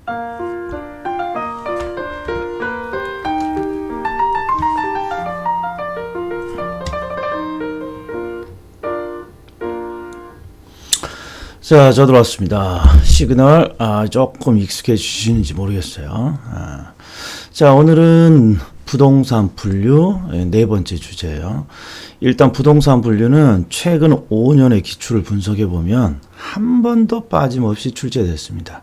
자, 저 들어왔습니다. 시그널 조금 익숙해지시는지 모르겠어요. 자, 오늘은 부동산 분류 네 번째 주제예요. 일단 부동산 분류는 최근 5년의 기출을 분석해 보면 한 번도 빠짐없이 출제됐습니다.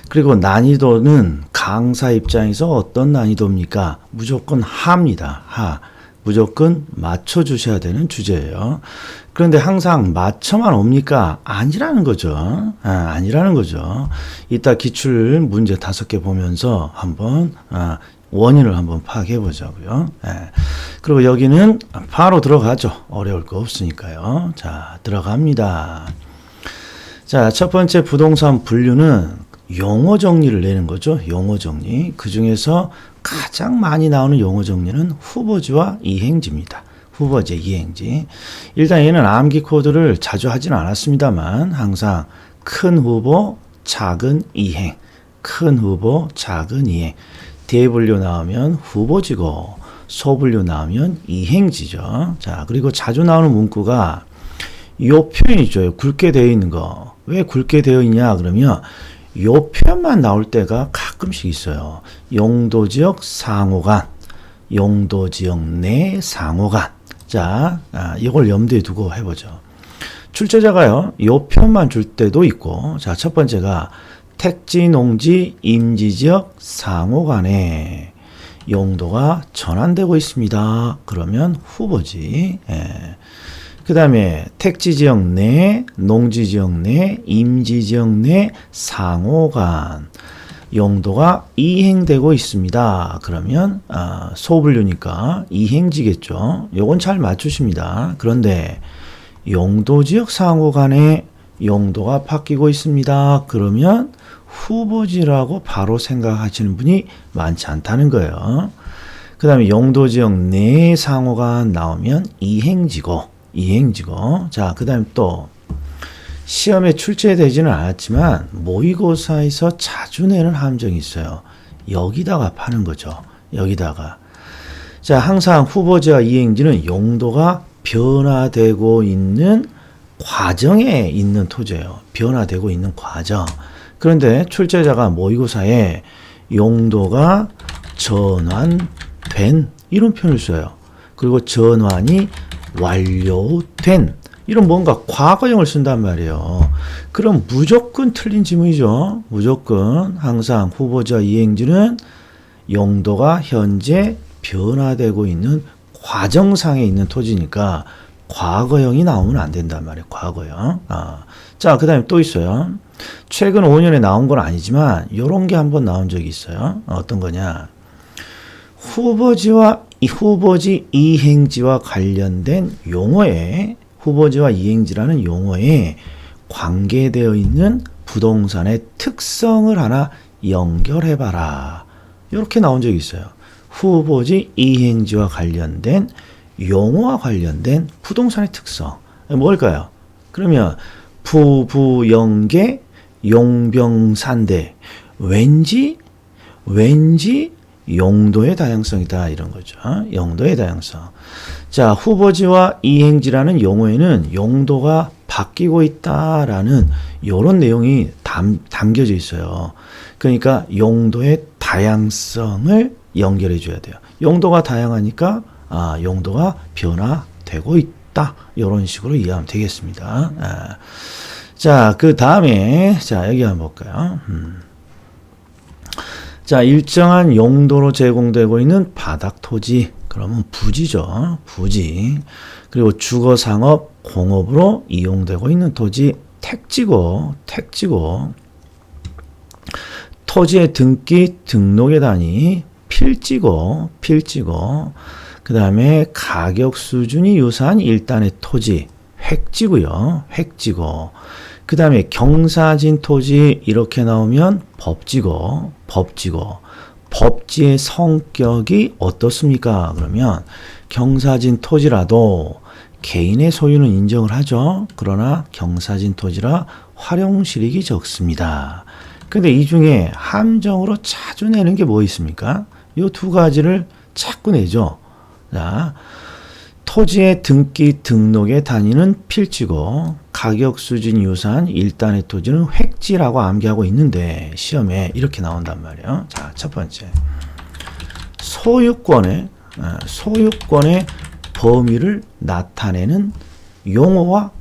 그리고 난이도는 강사 입장에서 어떤 난이도입니까? 무조건 하입니다. 하. 무조건 맞춰주셔야 되는 주제예요. 그런데 항상 맞춰만 옵니까? 아니라는 거죠. 아니라는 거죠. 이따 기출 문제 5개 보면서 한번 원인을 한번 파악해 보자고요. 그리고 여기는 바로 들어가죠. 어려울 거 없으니까요. 자, 들어갑니다. 자, 첫 번째 부동산 분류는 용어 정리를 내는 거죠. 용어 정리. 그 중에서 가장 많이 나오는 용어 정리는 후보지와 이행지입니다. 후보지, 이행지. 일단 얘는 암기 코드를 자주 하진 않았습니다만 항상 큰 후보, 작은 이행. 큰 후보, 작은 이행. 대분류 나오면 후보지고 소분류 나오면 이행지죠. 자, 그리고 자주 나오는 문구가 요 표현 있죠. 굵게 되어 있는 거. 왜 굵게 되어 있냐 그러면 요 표현만 나올 때가 가끔씩 있어요. 용도지역 상호간, 용도지역 내 상호간. 자, 이걸 염두에 두고 해보죠. 출제자가요, 요 표현만 줄 때도 있고, 자, 첫 번째가 택지, 농지, 임지지역 상호간에 용도가 전환되고 있습니다. 그러면 후보지. 그 다음에 택지지역 내, 농지지역 내, 임지지역 내 상호간 용도가 이행되고 있습니다. 그러면 소분류니까 이행지겠죠. 요건 잘 맞추십니다. 그런데 용도지역 상호간에 용도가 바뀌고 있습니다. 그러면 후보지라고 바로 생각하시는 분이 많지 않다는 거예요. 그 다음에 용도지역 내 상호간 나오면 이행지고 자, 그 다음에 또 시험에 출제되지는 않았지만 모의고사에서 자주 내는 함정이 있어요. 여기다가 파는 거죠. 여기다가. 자, 항상 후보지와 이행지는 용도가 변화되고 있는 과정에 있는 토지예요. 변화되고 있는 과정. 그런데 출제자가 모의고사에 용도가 전환된 이런 표현을 써요. 그리고 전환이 완료된 이런 뭔가 과거형을 쓴단 말이에요. 그럼 무조건 틀린 지문이죠. 무조건 항상 후보지와 이행지는 용도가 현재 변화되고 있는 과정상에 있는 토지니까 과거형이 나오면 안 된단 말이에요. 과거형. 자, 그 다음에 또 있어요. 최근 5년에 나온 건 아니지만 이런 게 한번 나온 적이 있어요. 어떤 거냐. 후보지 이행지와 관련된 용어에 후보지와 이행지라는 용어에 관계되어 있는 부동산의 특성을 하나 연결해봐라. 이렇게 나온 적이 있어요. 후보지 이행지와 관련된 용어와 관련된 부동산의 특성. 뭘까요? 그러면 부부연계 용병산대 왠지 용도의 다양성이다 이런 거죠. 용도의 다양성. 자, 후보지와 이행지라는 용어에는 용도가 바뀌고 있다라는 이런 내용이 담겨져 있어요. 그러니까 용도의 다양성을 연결해 줘야 돼요. 용도가 다양하니까 용도가 변화되고 있다. 이런 식으로 이해하면 되겠습니다. 자, 그 다음에 자, 여기 한번 볼까요? 자, 일정한 용도로 제공되고 있는 바닥 토지. 그러면 부지죠. 부지. 그리고 주거, 상업, 공업으로 이용되고 있는 토지 택지고. 토지의 등기, 등록의 단위 필지고. 그 다음에 가격 수준이 유사한 일단의 토지 획지고요. 그 다음에 경사진 토지 이렇게 나오면 법지고. 법지의 성격이 어떻습니까? 그러면 경사진 토지라도 개인의 소유는 인정을 하죠. 그러나 경사진 토지라 활용 실익이 적습니다. 근데 이 중에 함정으로 자주 내는 게 뭐 있습니까? 이 두 가지를 자꾸 내죠. 자, 토지의 등기 등록의 단위는 필지고 가격 수진 유산 1단의 토지는 획지라고 암기하고 있는데 시험에 이렇게 나온단 말이에요. 자, 첫 번째. 소유권의 범위를 나타내는 용어가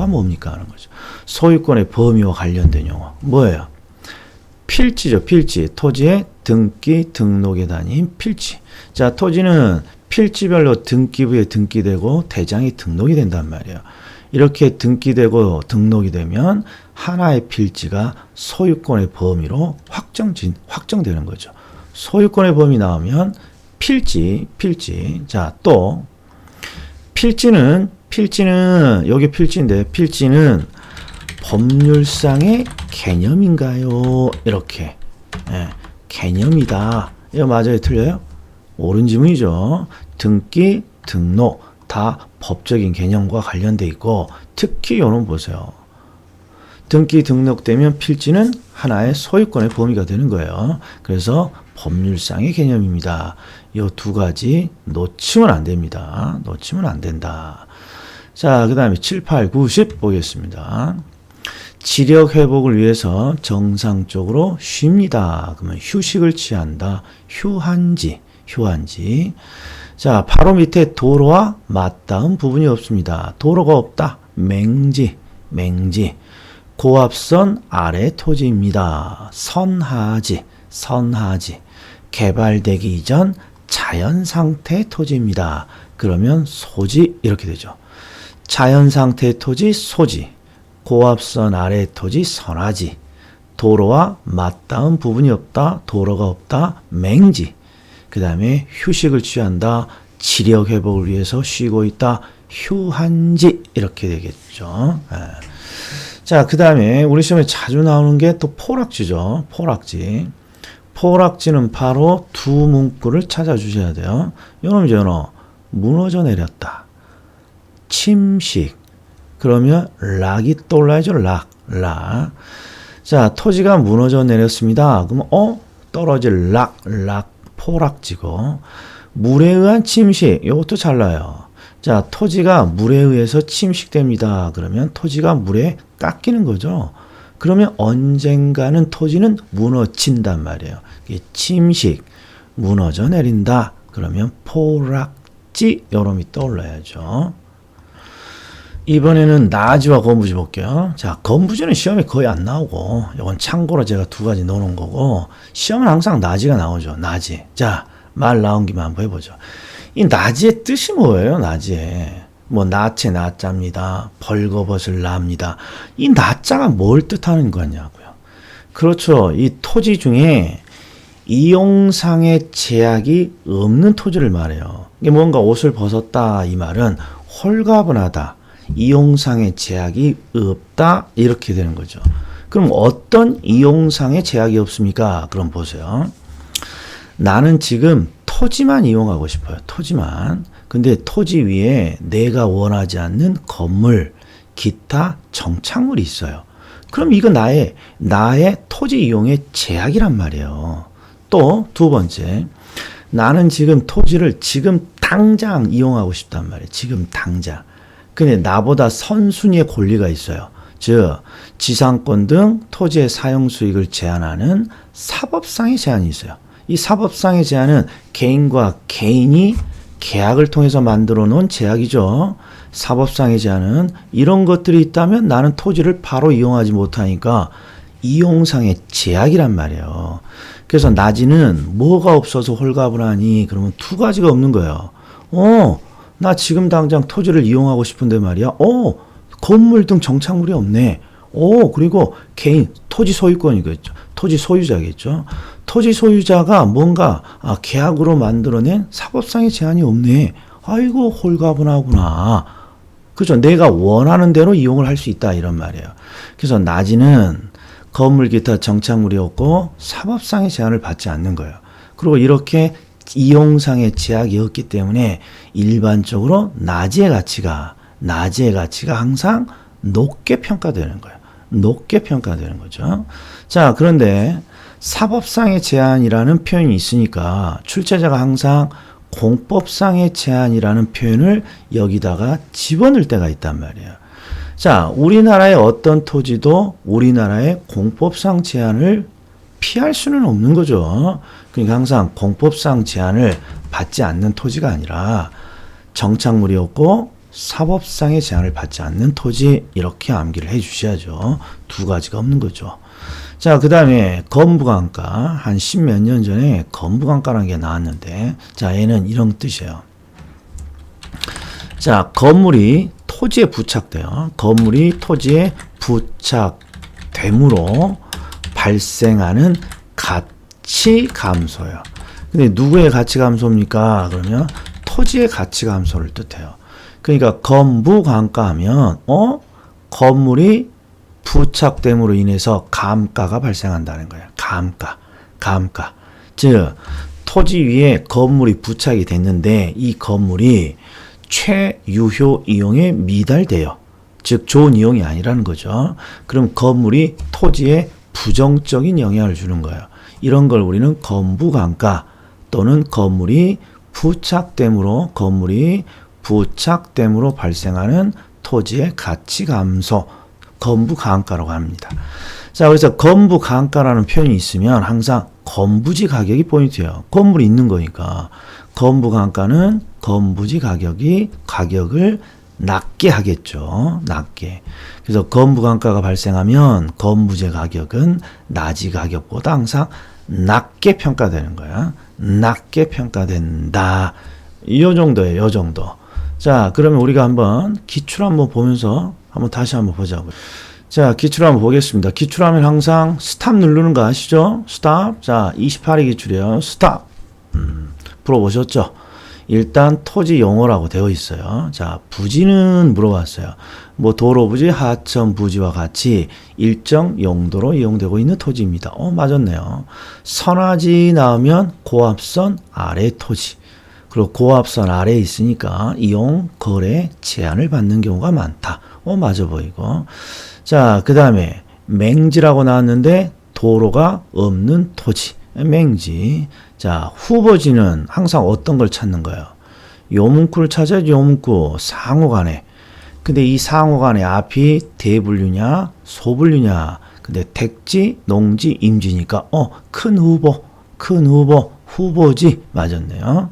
뭡니까 하는 거죠. 소유권의 범위와 관련된 용어. 뭐예요? 필지죠. 필지. 토지의 등기 등록의 단위인 필지. 자, 토지는 필지별로 등기부에 등기되고 대장이 등록이 된단 말이에요. 이렇게 등기되고 등록이 되면 하나의 필지가 소유권의 범위로 확정되는 거죠. 소유권의 범위 나오면 필지. 자, 또 필지는 여기 필지인데 필지는 법률상의 개념인가요? 이렇게 개념이다. 이거 맞아요? 틀려요? 옳은 지문이죠. 등기, 등록 다 법적인 개념과 관련돼 있고 특히 요놈 보세요. 등기 등록되면 필지는 하나의 소유권의 범위가 되는 거예요. 그래서 법률상의 개념입니다. 이 두 가지 놓치면 안 됩니다. 놓치면 안 된다. 자, 그 다음에 7, 8, 9, 10 보겠습니다. 지력 회복을 위해서 정상적으로 쉽니다. 그러면 휴식을 취한다. 휴한지. 자, 바로 밑에 도로와 맞닿은 부분이 없습니다. 도로가 없다. 맹지. 고압선 아래 토지입니다. 선하지. 개발되기 이전 자연 상태 토지입니다. 그러면 소지 이렇게 되죠. 자연 상태 토지 소지. 고압선 아래 토지 선하지. 도로와 맞닿은 부분이 없다. 도로가 없다. 맹지. 그 다음에 휴식을 취한다. 지력 회복을 위해서 쉬고 있다. 휴한지 이렇게 되겠죠. 자, 그 다음에 우리 시험에 자주 나오는 게 또 포락지죠. 포락지는 바로 두 문구를 찾아주셔야 돼요. 요놈이죠. 요놈. 무너져 내렸다. 침식. 그러면 락이 떠올라야죠. 락. 자, 토지가 무너져 내렸습니다. 그러면 떨어질 락 포락지고 물에 의한 침식. 이것도 잘라요. 자, 토지가 물에 의해서 침식됩니다. 그러면 토지가 물에 깎이는 거죠. 그러면 언젠가는 토지는 무너진단 말이에요. 침식, 무너져 내린다. 그러면 포락지 요놈이 떠올라야죠. 이번에는 나지와 건부지 볼게요. 자, 건부지는 시험에 거의 안 나오고 이건 참고로 제가 두 가지 넣어놓은 거고 시험은 항상 나지가 나오죠. 나지. 자, 말 나온 김에 한번 해보죠. 이 나지의 뜻이 뭐예요? 나지에 뭐 나체 나자입니다. 벌거벗을 나입니다. 이 나자가 뭘 뜻하는 거냐고요. 그렇죠. 이 토지 중에 이용상의 제약이 없는 토지를 말해요. 이게 뭔가 옷을 벗었다 이 말은 홀가분하다. 이용상의 제약이 없다 이렇게 되는 거죠. 그럼 어떤 이용상의 제약이 없습니까? 그럼 보세요. 나는 지금 토지만 이용하고 싶어요. 토지만. 근데 토지 위에 내가 원하지 않는 건물, 기타 정착물이 있어요. 그럼 이거 나의 토지 이용의 제약이란 말이에요. 또 두 번째, 나는 지금 토지를 지금 당장 이용하고 싶단 말이에요. 지금 당장. 근데 나보다 선순위의 권리가 있어요. 즉 지상권 등 토지의 사용 수익을 제한하는 사법상의 제한이 있어요. 이 사법상의 제한은 개인과 개인이 계약을 통해서 만들어 놓은 제약이죠. 사법상의 제한은 이런 것들이 있다면 나는 토지를 바로 이용하지 못하니까 이용상의 제약이란 말이에요. 그래서 나지는 뭐가 없어서 홀가분하니? 그러면 두 가지가 없는 거예요. 나 지금 당장 토지를 이용하고 싶은데 말이야. 건물 등 정착물이 없네. 그리고 개인 토지 소유권이겠죠. 토지 소유자겠죠. 토지 소유자가 뭔가 계약으로 만들어낸 사법상의 제한이 없네. 아이고 홀가분하구나. 그죠? 내가 원하는 대로 이용을 할 수 있다 이런 말이에요. 그래서 나지는 건물 기타 정착물이 없고 사법상의 제한을 받지 않는 거예요. 그리고 이렇게 이용상의 제약이 없기 때문에 일반적으로 나지의 가치가 항상 높게 평가되는 거예요. 높게 평가되는 거죠. 자, 그런데 사법상의 제한이라는 표현이 있으니까 출제자가 항상 공법상의 제한이라는 표현을 여기다가 집어넣을 때가 있단 말이에요. 자, 우리나라의 어떤 토지도 우리나라의 공법상 제한을 피할 수는 없는 거죠. 그러니까 항상 공법상 제한을 받지 않는 토지가 아니라 정착물이 없고 사법상의 제한을 받지 않는 토지, 이렇게 암기를 해 주셔야죠. 두 가지가 없는 거죠. 자, 그 다음에 건부강가. 한 10몇 년 전에 건부강가라는 게 나왔는데, 자, 얘는 이런 뜻이에요. 자, 건물이 토지에 부착돼요. 건물이 토지에 부착됨으로 발생하는 가치 감소요. 근데 누구의 가치 감소입니까? 그러면 토지의 가치 감소를 뜻해요. 그러니까 건부강가 하면 건물이 부착됨으로 인해서 감가가 발생한다는 거예요. 감가. 즉 토지 위에 건물이 부착이 됐는데 이 건물이 최유효 이용에 미달돼요. 즉 좋은 이용이 아니라는 거죠. 그럼 건물이 토지에 부정적인 영향을 주는 거예요. 이런 걸 우리는 건부강가 또는 건물이 부착됨으로 발생하는 토지의 가치 감소, 건부강가라고 합니다. 자, 그래서 건부강가라는 표현이 있으면 항상 건부지 가격이 포인트예요. 건물이 있는 거니까. 건부강가는 건부지 가격을 낮게 하겠죠. 낮게. 그래서 건부강가가 발생하면 건부지 가격은 나지 가격보다 항상 낮게 평가되는 거야. 낮게 평가된다. 이 정도예요. 요 정도. 자, 그러면 우리가 한번 기출 한번 보면서 다시 한번 보자고요. 자, 기출 한번 보겠습니다. 기출하면 항상 스탑 누르는 거 아시죠? 스탑. 자, 28의 기출이에요. 스탑. 풀어보셨죠? 일단 토지 용어라고 되어 있어요. 자, 부지는 물어봤어요. 뭐 도로 부지, 하천 부지와 같이 일정 용도로 이용되고 있는 토지입니다. 맞았네요. 선화지 나오면 고압선 아래 토지. 그리고 고압선 아래에 있으니까 이용, 거래, 제한을 받는 경우가 많다. 맞아 보이고. 자, 그 다음에 맹지라고 나왔는데 도로가 없는 토지. 맹지. 자, 후보지는 항상 어떤 걸 찾는 거예요? 요문구를 찾아야지. 요문구 상호간에. 근데 이 상호간에 앞이 대분류냐 소분류냐. 근데 택지, 농지, 임지니까 큰 후보, 후보지. 맞았네요.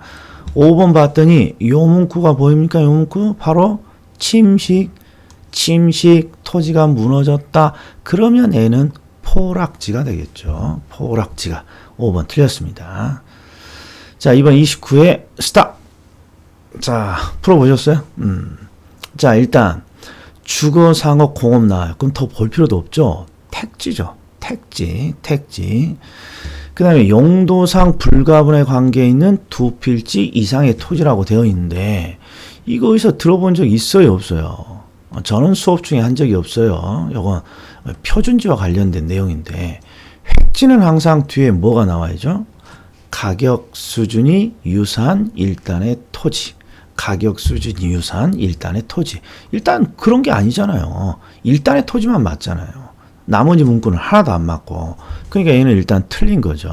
5번 봤더니 요문구가 보입니까? 요문구 바로 침식 토지가 무너졌다. 그러면 애는 포락지가 되겠죠. 포락지가. 5번 틀렸습니다. 자, 이번 29회 스탑. 자, 풀어보셨어요? 자, 일단 주거, 상업, 공업 나와요. 그럼 더 볼 필요도 없죠. 택지죠. 택지. 그 다음에 용도상 불가분의 관계에 있는 두 필지 이상의 토지라고 되어 있는데 이거 어디서 들어본 적 있어요? 없어요? 저는 수업 중에 한 적이 없어요. 이건 표준지와 관련된 내용인데 획지는 항상 뒤에 뭐가 나와야죠? 가격 수준이 유사한 일단의 토지. 일단 그런 게 아니잖아요. 일단의 토지만 맞잖아요. 나머지 문구는 하나도 안 맞고. 그러니까 얘는 일단 틀린 거죠.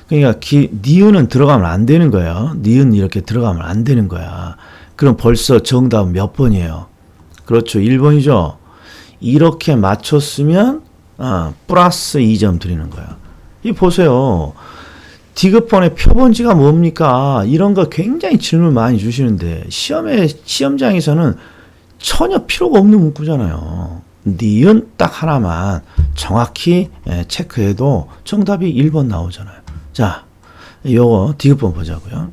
그러니까 니은은 들어가면 안 되는 거예요. 니은 이렇게 들어가면 안 되는 거야. 그럼 벌써 정답은 몇 번이에요? 그렇죠. 1번이죠. 이렇게 맞췄으면 플러스 2점 드리는 거야. 이 보세요. 디귿번의 표본지가 뭡니까? 이런 거 굉장히 질문 많이 주시는데 시험장에서는 전혀 필요가 없는 문구잖아요. 니은 딱 하나만 정확히 체크해도 정답이 1번 나오잖아요. 자, 요거 디귿번 보자고요.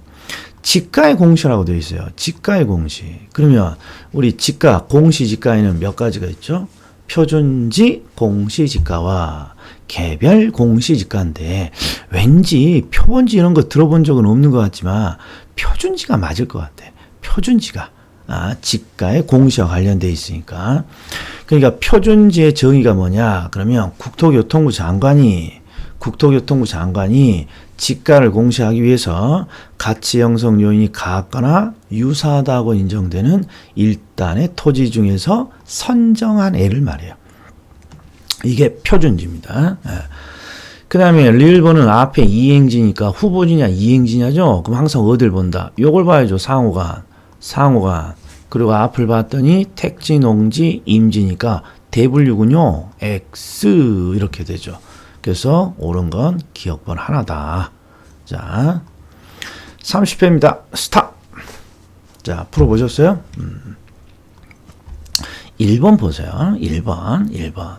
지가의 공시라고 되어 있어요. 지가의 공시. 그러면 우리 지가, 공시지가에는 몇 가지가 있죠? 표준지 공시지가와 개별 공시지가인데 왠지 표본지 이런 거 들어본 적은 없는 것 같지만 표준지가 맞을 것 같아. 표준지가. 지가의 공시와 관련되어 있으니까. 그러니까 표준지의 정의가 뭐냐? 그러면 국토교통부 장관이 지가를 공시하기 위해서 가치 형성 요인이 같거나 유사하다고 인정되는 일단의 토지 중에서 선정한 애를 말해요. 이게 표준지입니다. 그 다음에 리을보는 앞에 이행지니까 후보지냐 이행지냐죠. 그럼 항상 어딜 본다. 요걸 봐야죠. 상호간. 그리고 앞을 봤더니 택지, 농지, 임지니까 대분류군요. X 이렇게 되죠. 그래서 옳은 건 기억번 하나다. 자, 30회입니다. 스탑. 자, 풀어보셨어요? 1번 보세요. 1번.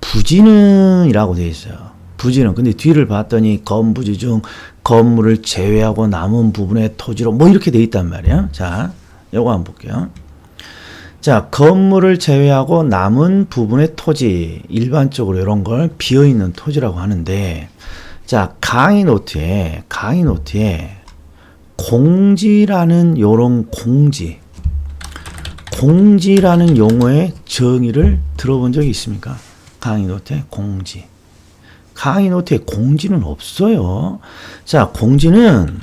부지는이라고 되어 있어요. 부지는. 근데 뒤를 봤더니 건부지 중 건물을 제외하고 남은 부분의 토지로 뭐 이렇게 되어 있단 말이에요. 자, 요거 한번 볼게요. 자, 건물을 제외하고 남은 부분의 토지. 일반적으로 이런 걸 비어있는 토지라고 하는데, 자, 강의 노트에 공지라는 요런 공지라는 용어의 정의를 들어본 적이 있습니까? 강의 노트에 공지. 강의 노트에 공지는 없어요. 자, 공지는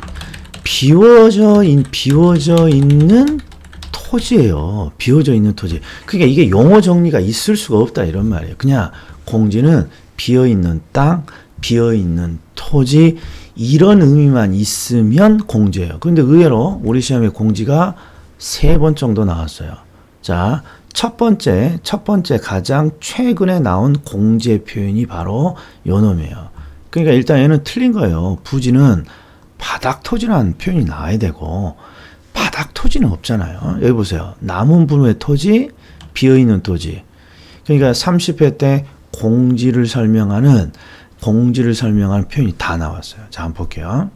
비워져 있는 토지예요. 비워져 있는 토지. 그러니까 이게 용어 정리가 있을 수가 없다 이런 말이에요. 그냥 공지는 비어 있는 땅, 비어 있는 토지 이런 의미만 있으면 공지예요. 그런데 의외로 우리 시험에 공지가 3번 정도 나왔어요. 자, 첫 번째 가장 최근에 나온 공지의 표현이 바로 요 놈이에요. 그러니까 일단 얘는 틀린 거예요. 부지는 바닥 토지라는 표현이 나와야 되고 바닥 토지는 없잖아요. 여기 보세요. 남은 부분의 토지, 비어있는 토지. 그러니까 30회 때 공지를 설명하는 표현이 다 나왔어요. 자, 한번 볼게요.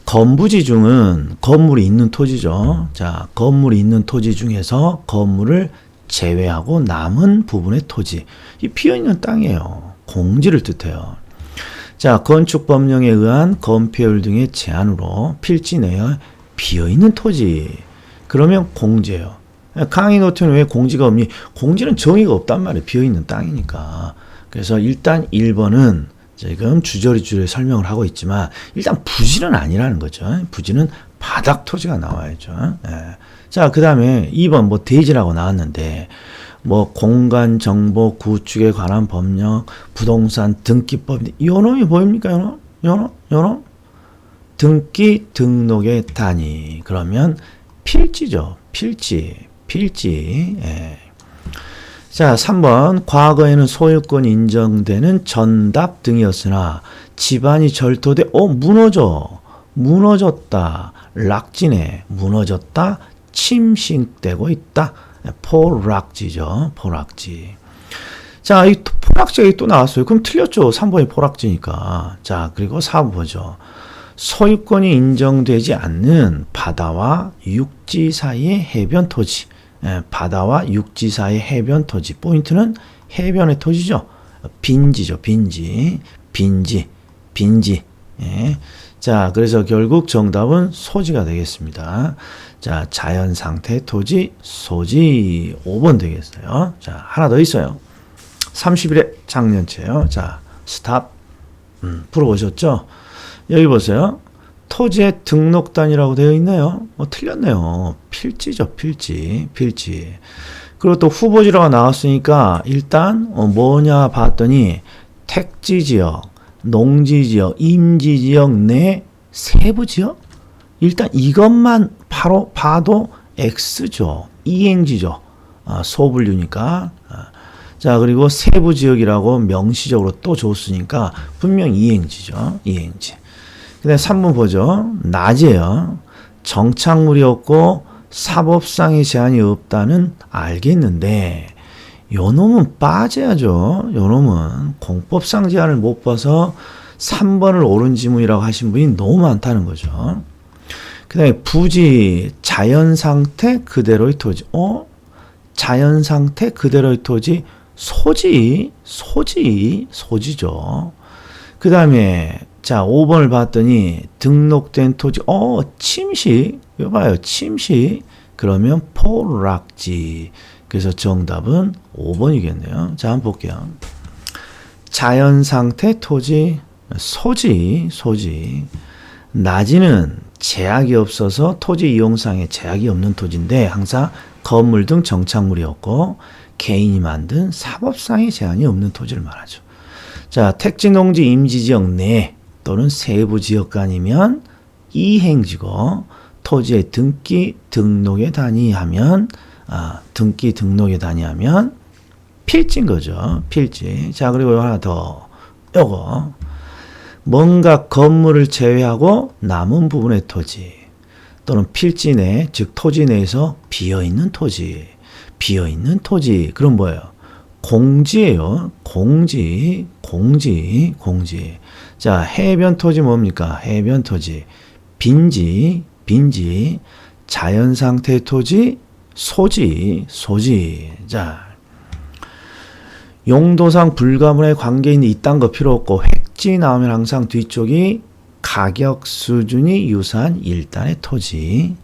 건부지 중은 건물이 있는 토지죠. 자, 건물이 있는 토지 중에서 건물을 제외하고 남은 부분의 토지. 이 비어있는 땅이에요. 공지를 뜻해요. 자, 건축법령에 의한 건폐율 등의 제한으로 필지 내에 비어있는 토지. 그러면 공지예요. 강의 노트는 왜 공지가 없니? 공지는 정의가 없단 말이에요. 비어있는 땅이니까. 그래서 일단 1번은 지금 주저리 설명을 하고 있지만 일단 부지는 아니라는 거죠. 부지는 바닥 토지가 나와야죠. 자, 그 다음에 2번 뭐 대지라고 나왔는데 뭐 공간 정보 구축에 관한 법령, 부동산 등기법 요 놈이 보입니까? 요 놈? 등기 등록의 단위. 그러면 필지죠. 필지. 자, 3번 과거에는 소유권이 인정되는 전답 등이었으나 집안이 절도돼 무너졌다. 락지네. 무너졌다. 침식되고 있다. 포락지죠. 포락지. 자, 이 포락지가 또 나왔어요. 그럼 틀렸죠. 3번이 포락지니까. 자, 그리고 4번 보죠. 소유권이 인정되지 않는 바다와 육지 사이의 해변 토지. 바다와 육지 사이의 해변 토지. 포인트는 해변의 토지죠. 빈지죠. 빈지. 자, 그래서 결국 정답은 소지가 되겠습니다. 자, 자연상태 토지, 소지 5번 되겠어요. 자, 하나 더 있어요. 30일의 장년채요. 자, 스탑. 풀어보셨죠? 여기 보세요. 토지의 등록단이라고 되어 있네요. 틀렸네요. 필지죠. 필지. 그리고 또 후보지라고 나왔으니까 일단 뭐냐 봤더니 택지지역, 농지지역, 임지지역 내 세부지역? 일단 이것만 바로 봐도 X죠. 이행지죠. 소분류니까. 자, 그리고 세부지역이라고 명시적으로 또 줬으니까 분명 이행지죠. 이행지. 그 다음에 3번 보죠. 낮이에요. 정착물이 없고 사법상의 제한이 없다는 알겠는데 요 놈은 빠져야죠. 요 놈은 공법상 제한을 못 봐서 3번을 옳은 지문이라고 하신 분이 너무 많다는 거죠. 그 다음에 부지 자연상태 그대로의 토지. 자연상태 그대로의 토지 소지죠. 그 다음에 자, 5번을 봤더니 등록된 토지, 침식. 이거 봐요. 침식. 그러면 포락지. 그래서 정답은 5번이겠네요. 자, 한번 볼게요. 자연상태 토지, 소지. 낮이는 제약이 없어서 토지 이용상에 제약이 없는 토지인데 항상 건물 등 정착물이 없고 개인이 만든 사법상의 제한이 없는 토지를 말하죠. 자, 택지, 농지, 임지지역 내 또는 세부 지역 간이면 이행지고 토지의 등기 등록에 단위하면 필지인 거죠. 필지. 자, 그리고 하나 더. 요거. 뭔가 건물을 제외하고 남은 부분의 토지 또는 필지 내, 즉 토지 내에서 비어있는 토지. 그럼 뭐예요? 공지예요. 공지. 자, 해변 토지 뭡니까? 해변 토지. 빈지. 자연 상태 토지. 소지. 자, 용도상 불가분의 관계인이 이딴 거 필요 없고 획지 나오면 항상 뒤쪽이 가격 수준이 유사한 일단의 토지.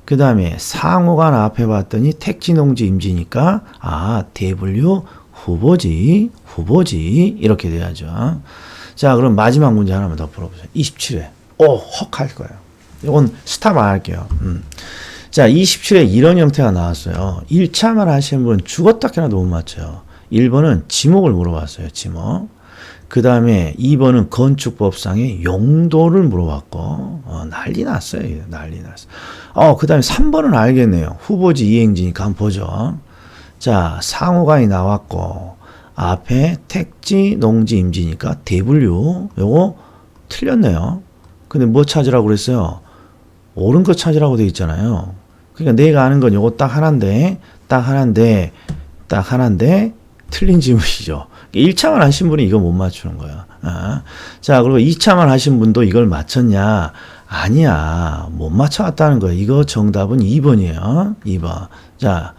그 다음에 상호간 앞에 봤더니 택지, 농지, 임지니까 대분류 후보지 이렇게 돼야죠. 자, 그럼 마지막 문제 하나만 더 풀어보세요. 27회. 헉 할 거예요. 이건 스탑 안 할게요. 자, 27회 이런 형태가 나왔어요. 1차만 하시는 분은 죽었다 깨나도 못 맞춰요. 1번은 지목을 물어봤어요. 지목. 그 다음에 2번은 건축법상의 용도를 물어봤고 난리 났어요. 그 다음에 3번은 알겠네요. 후보지 이행지니까 한번 보죠. 자, 상호간이 나왔고 앞에 택지, 농지, 임지니까 대분류. 요거 틀렸네요. 근데 뭐 찾으라고 그랬어요? 옳은 거 찾으라고 돼 있잖아요. 그러니까 내가 아는 건 요거 딱 하나인데 틀린 질문이죠. 1차만 하신 분이 이거 못 맞추는 거야. 자, 그리고 2차만 하신 분도 이걸 맞췄냐? 아니야. 못 맞춰왔다는 거야. 이거 정답은 2번이에요. 2번. 자,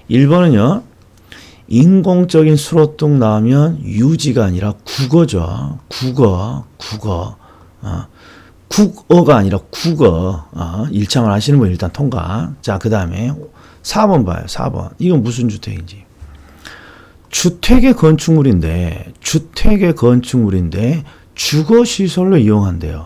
1번은요. 인공적인 수로뚱 나오면 유지가 아니라 국어죠. 국어가 아니라 국어. 1차만 하시는 분 일단 통과. 자, 그 다음에 4번 봐요. 4번. 이건 무슨 주택인지. 주택의 건축물인데 주거시설로 이용한대요.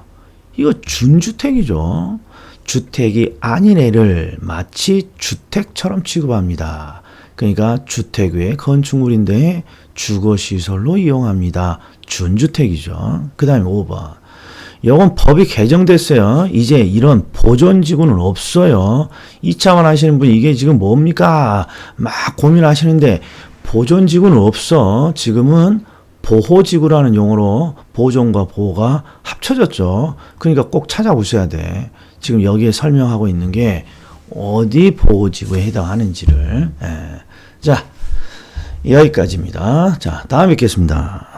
이거 준주택이죠. 주택이 아닌 애를 마치 주택처럼 취급합니다. 그러니까 주택 외의 건축물인데 주거시설로 이용합니다. 준주택이죠. 그 다음에 5번. 이건 법이 개정됐어요. 이제 이런 보존지구는 없어요. 2차만 하시는 분이 이게 지금 뭡니까? 막 고민하시는데 보존지구는 없어. 지금은 보호지구라는 용어로 보존과 보호가 합쳐졌죠. 그러니까 꼭 찾아보셔야 돼. 지금 여기에 설명하고 있는 게 어디 보호지구에 해당하는지를. 자, 여기까지입니다. 자, 다음에 뵙겠습니다.